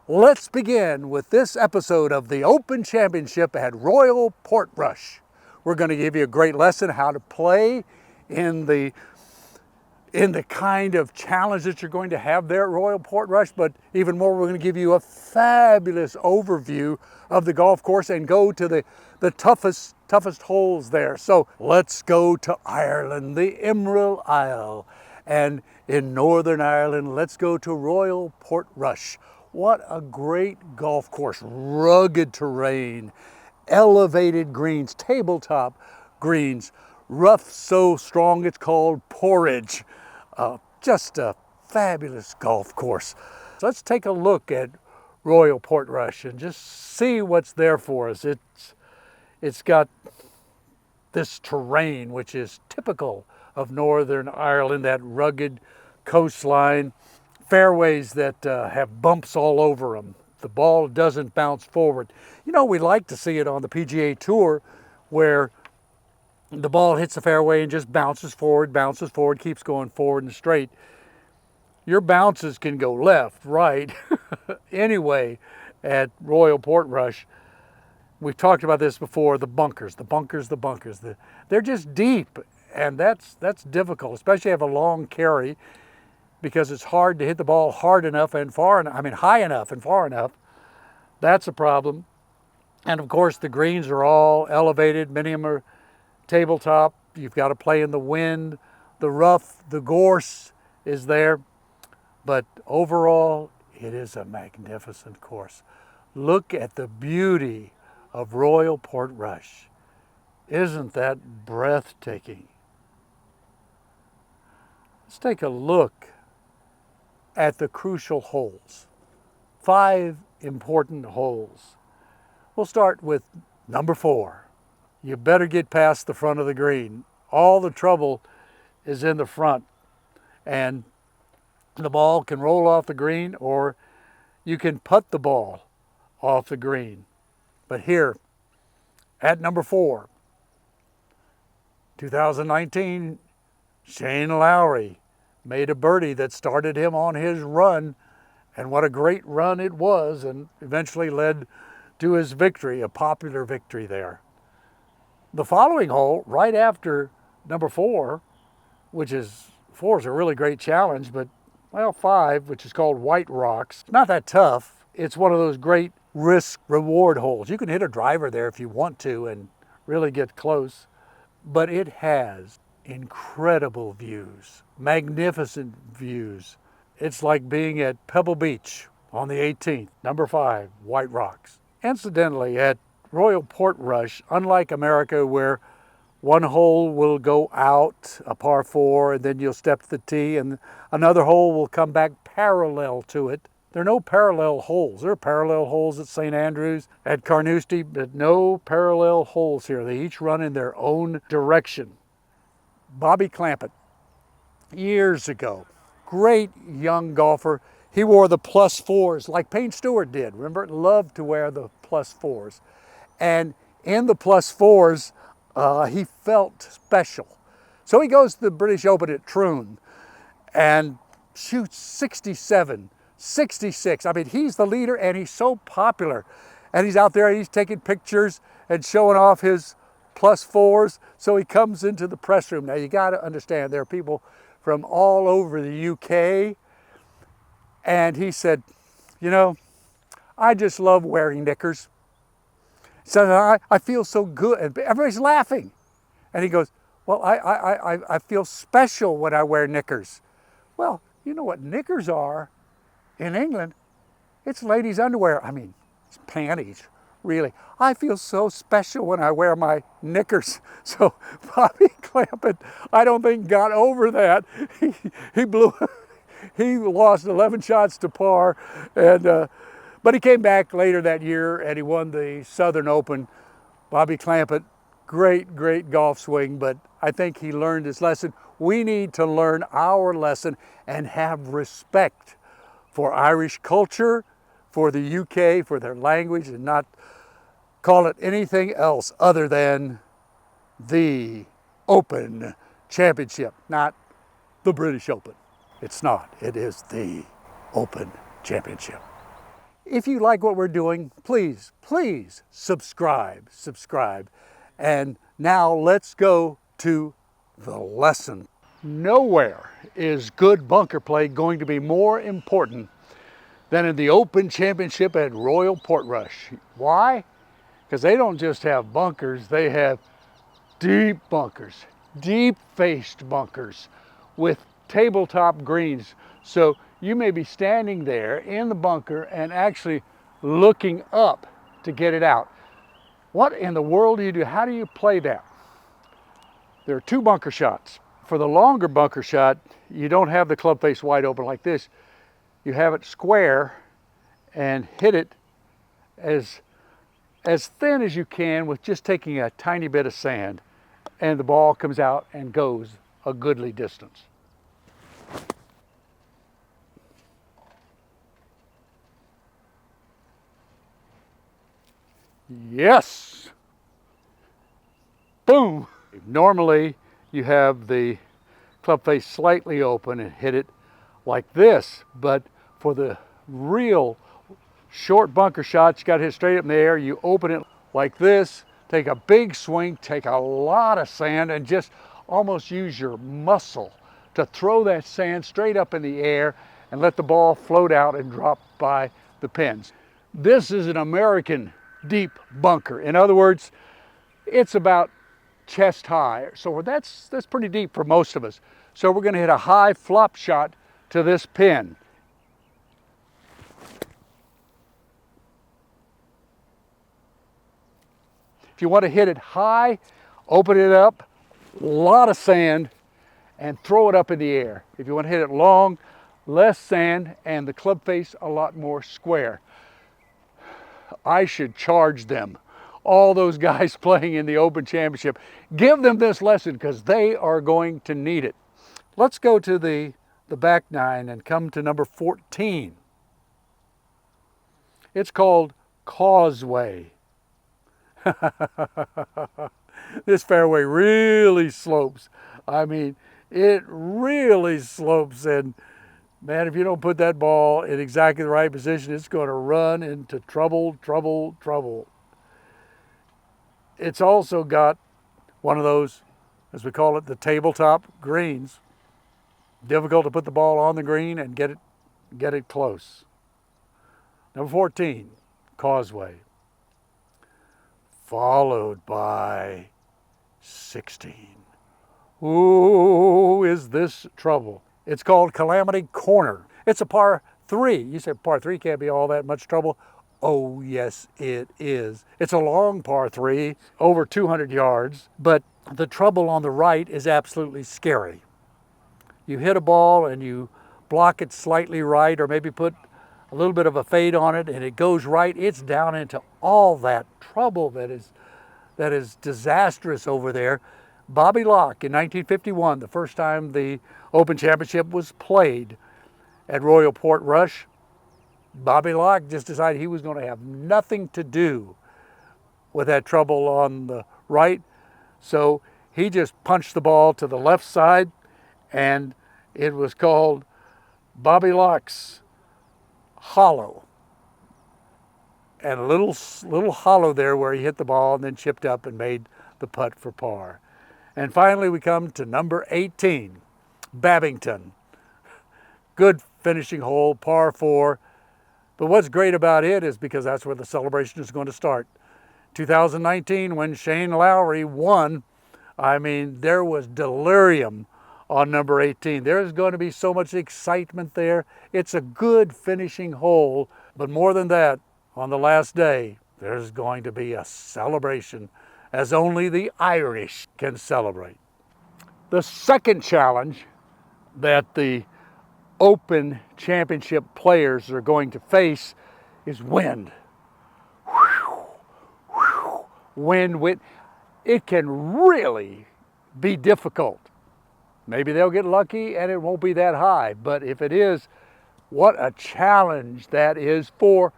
Let's begin with this episode of the Open Championship at Royal Portrush. We're going to give you a great lesson how to play in the kind of challenge that you're going to have there at Royal Portrush, but even more, we're going to give you a fabulous overview of the golf course and go to the toughest holes there. So let's go to Ireland, the Emerald Isle. And in Northern Ireland, let's go to Royal Portrush. What a great golf course, rugged terrain, elevated greens, tabletop greens, rough so strong it's called porridge. Just a fabulous golf course. So let's take a look at Royal Portrush and just see what's there for us. It's got this terrain which is typical of Northern Ireland, that rugged coastline, fairways that have bumps all over them. The ball doesn't bounce forward. You know, we like to see it on the PGA Tour where the ball hits the fairway and just bounces forward, keeps going forward and straight. Your bounces can go left, right. Anyway, at Royal Portrush, we've talked about this before, the bunkers. They're just deep, and that's difficult, especially if you have a long carry, because it's hard to hit the ball hard enough and far enough, high enough and far enough. That's a problem. And of course, the greens are all elevated. Many of them are tabletop. You've got to play in the wind, the rough, the gorse is there. But overall, it is a magnificent course. Look at the beauty of Royal Portrush. Isn't that breathtaking? Let's take a look at the crucial holes. 5 important holes. We'll start with number 4. You better get past the front of the green. All the trouble is in the front. And the ball can roll off the green, or you can putt the ball off the green. But here, at number 4, 2019, Shane Lowry made a birdie that started him on his run, and what a great run it was, and eventually led to his victory, a popular victory there. The following hole, right after number 4, which is, 4 is a really great challenge, but, well, 5, which is called White Rocks, not that tough. It's one of those great risk-reward holes. You can hit a driver there if you want to and really get close, but it has incredible views, magnificent views. It's like being at Pebble Beach on the 18th, number 5, White Rocks. Incidentally, at Royal Portrush, unlike America where one hole will go out, a par 4, and then you'll step to the tee, and another hole will come back parallel to it. There are no parallel holes. There are parallel holes at St. Andrews, at Carnoustie, but no parallel holes here. They each run in their own direction. Bobby Clampett, years ago, great young golfer. He wore the +4s like Payne Stewart did. Remember, loved to wear the +4s. And in the +4s, he felt special. So he goes to the British Open at Troon and shoots 67, 66. He's the leader and he's so popular. And he's out there and he's taking pictures and showing off his +4s. So he comes into the press room. Now you got to understand, there are people from all over the UK. And he said, you know, I just love wearing knickers. So I feel so good, and everybody's laughing. And he goes, well, I feel special when I wear knickers. Well, you know what knickers are in England? It's ladies' underwear. It's panties, really. I feel so special when I wear my knickers. So Bobby Clampett, I don't think got over that. He lost 11 shots to par, and but he came back later that year and he won the Southern Open. Bobby Clampett, great golf swing, but I think he learned his lesson. We need to learn our lesson and have respect for Irish culture, for the UK, for their language, and not call it anything else other than the Open Championship, not the British Open. It's not. It is the Open Championship. If you like what we're doing, please, please subscribe. And now let's go to the lesson. Nowhere is good bunker play going to be more important than in the Open Championship at Royal Portrush. Why? Because they don't just have bunkers, they have deep bunkers, deep-faced bunkers with tabletop greens. So you may be standing there in the bunker and actually looking up to get it out. What in the world do you do? How do you play that? There are two bunker shots. For the longer bunker shot, you don't have the club face wide open like this. You have it square and hit it as thin as you can with just taking a tiny bit of sand, and the ball comes out and goes a goodly distance. Yes! Boom! Normally you have the club face slightly open and hit it like this, but for the real short bunker shots, you got to hit straight up in the air. You open it like this, take a big swing, take a lot of sand, and just almost use your muscle to throw that sand straight up in the air and let the ball float out and drop by the pins. This is an American deep bunker. In other words, it's about chest high. So that's pretty deep for most of us. So we're going to hit a high flop shot to this pin. If you want to hit it high, open it up, a lot of sand, and throw it up in the air. If you want to hit it long, less sand, and the club face a lot more square. I should charge them, all those guys playing in the Open Championship. Give them this lesson because they are going to need it. Let's go to the back nine and come to number 14. It's called Causeway. This fairway really slopes. I mean, it really slopes, and man, if you don't put that ball in exactly the right position, it's going to run into trouble. It's also got one of those, as we call it, the tabletop greens. Difficult to put the ball on the green and get it close. Number 14, Causeway. Followed by 16. Ooh, is this trouble. It's called Calamity Corner. It's a par 3. You say par 3 can't be all that much trouble. Oh, yes, it is. It's a long par 3, over 200 yards, but the trouble on the right is absolutely scary. You hit a ball and you block it slightly right, or maybe put a little bit of a fade on it, and it goes right. It's down into all that trouble that is disastrous over there. Bobby Locke in 1951, the first time the Open Championship was played at Royal Portrush, Bobby Locke just decided he was going to have nothing to do with that trouble on the right. So he just punched the ball to the left side, and it was called Bobby Locke's Hollow. And a little hollow there where he hit the ball and then chipped up and made the putt for par. And finally we come to number 18, Babbington. Good finishing hole, par 4. But what's great about it is because that's where the celebration is going to start. 2019, when Shane Lowry won, I mean, there was delirium on number 18. There's going to be so much excitement there. It's a good finishing hole, but more than that, on the last day, there's going to be a celebration as only the Irish can celebrate. The second challenge that the Open Championship players are going to face is wind. Wind. It can really be difficult. Maybe they'll get lucky and it won't be that high, but if it is, what a challenge that is for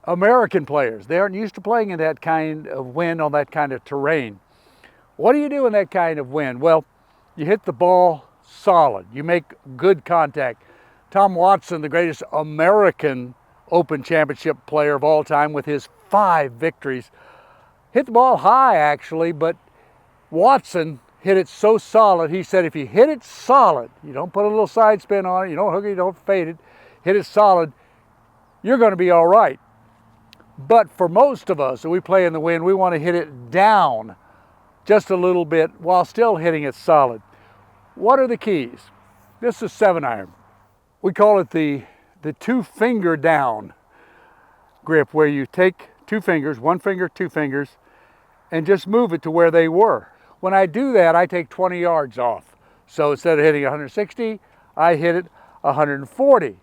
American players. They aren't used to playing in that kind of wind on that kind of terrain. What do you do in that kind of wind? Well, you hit the ball solid. You make good contact. Tom Watson, the greatest American Open Championship player of all time with his 5 victories. Hit the ball high actually, but Watson hit it so solid. He said if you hit it solid, you don't put a little side spin on it, you don't hook it, you don't fade it, hit it solid, you're going to be all right. But for most of us, we play in the wind, we want to hit it down just a little bit while still hitting it solid. What are the keys? This is 7-iron. We call it the 2-finger down grip, where you take 2 fingers, 1 finger, 2 fingers, and just move it to where they were. When I do that, I take 20 yards off. So instead of hitting 160, I hit it 140,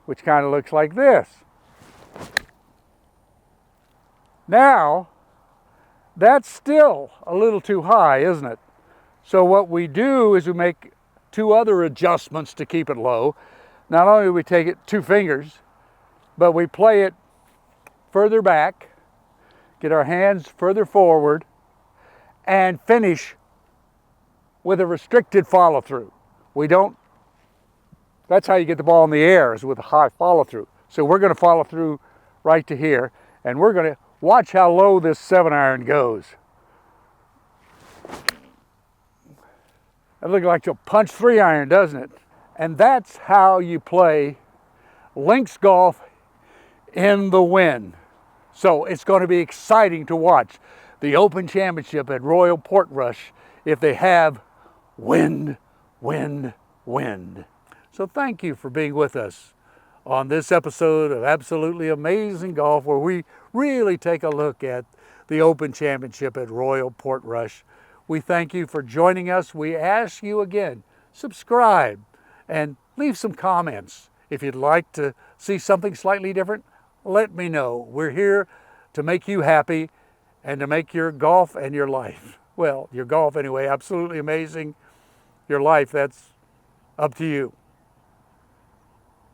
which kind of looks like this. Now, that's still a little too high, isn't it? So what we do is we make 2 other adjustments to keep it low. Not only do we take it 2 fingers, but we play it further back, get our hands further forward, and finish with a restricted follow through. That's how you get the ball in the air, is with a high follow through. So we're going to follow through right to here, and we're going to watch how low this 7-iron goes. That looks like a punch 3-iron, doesn't it? And that's how you play links golf in the wind. So it's going to be exciting to watch the Open Championship at Royal Portrush if they have wind, wind, wind. So thank you for being with us on this episode of Absolutely Amazing Golf, where we really take a look at the Open Championship at Royal Portrush. We thank you for joining us. We ask you again, subscribe and leave some comments. If you'd like to see something slightly different, let me know. We're here to make you happy and to make your golf and your life, well, your golf anyway, absolutely amazing. Your life, that's up to you.